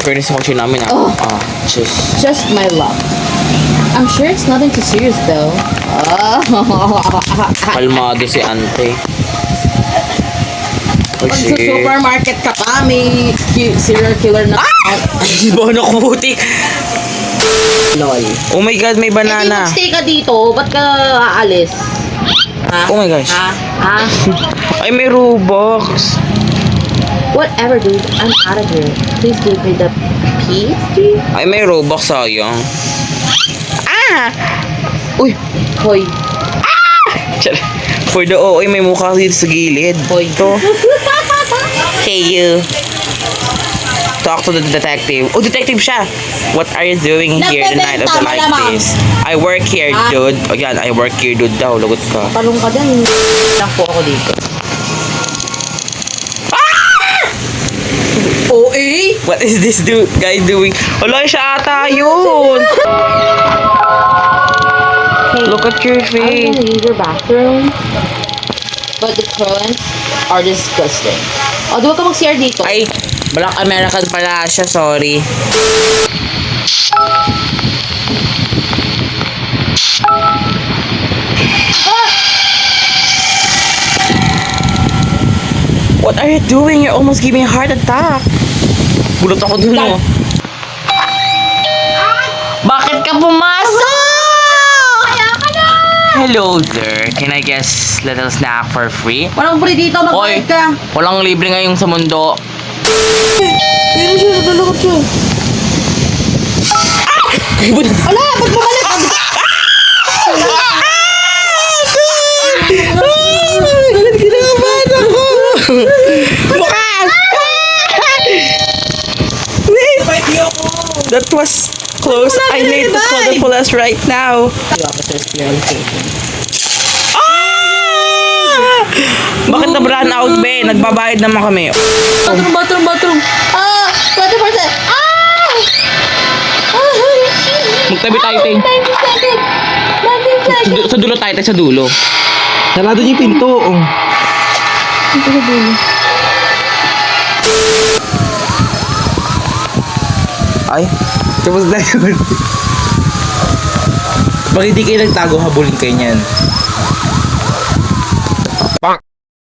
Fairness sa kotse namin Oh. Just my luck. I'm sure it's nothing too serious though. Kalmado si ante. Oh, Pag sa shit. supermarket ka pa, may serial killer na. Bono ko puti. Lol. Oh my god, may Eh, di banana. magstay ka dito. Ba't ka aalis? Ha? Oh my gosh. Ha? Ha? Ay, may Robux. Whatever, dude. I'm out of here. Please give me the keys, dude. Ay, may Robux, sayang. Ah! Uy! Hoy. For the OA, may mukha dito sa gilid. Hoy. Ito. Hey, you. Talk to the detective. Oh, detective siya. What are you doing here the night of the Nagbebenta like malamang. this? I work here, Ah? dude. O yan, I work here, dude daw. Lagot ka. Talong ka dyan. Lang po ako dito. OA? What is this guy doing? Wala, siya ata yun. Hey, Look at your I was face. gonna use your bathroom. But the currents are disgusting. O, di ba ka mag-CR dito? Ay, Black American pala siya, sorry. What are you doing? You're almost giving me a heart attack. Gulat ako dun, oh. Bakit ka pumasok? Hello there. Can I guess little snack for free? Walang free dito, Oy, magbayad ka. walang libre ngayong sa mundo. Meron siya, nadalakot siya. Ala, ba't bumalik? Ginaman ako! Bukas! That was close. I need to call the police right now. The officer's clearly taken. Ah! Bakit na-run out, be? Nagbabayad naman kami. Bathroom. Ah! 20%! Ah! Magtabi tayo, Ting. 19 seconds! 19 seconds! Sa dulo tayo, sa dulo. Sarado niyo yung pinto. Ay, tapos na yun. Bakit di kayo nagtago, habulin kayo niyan?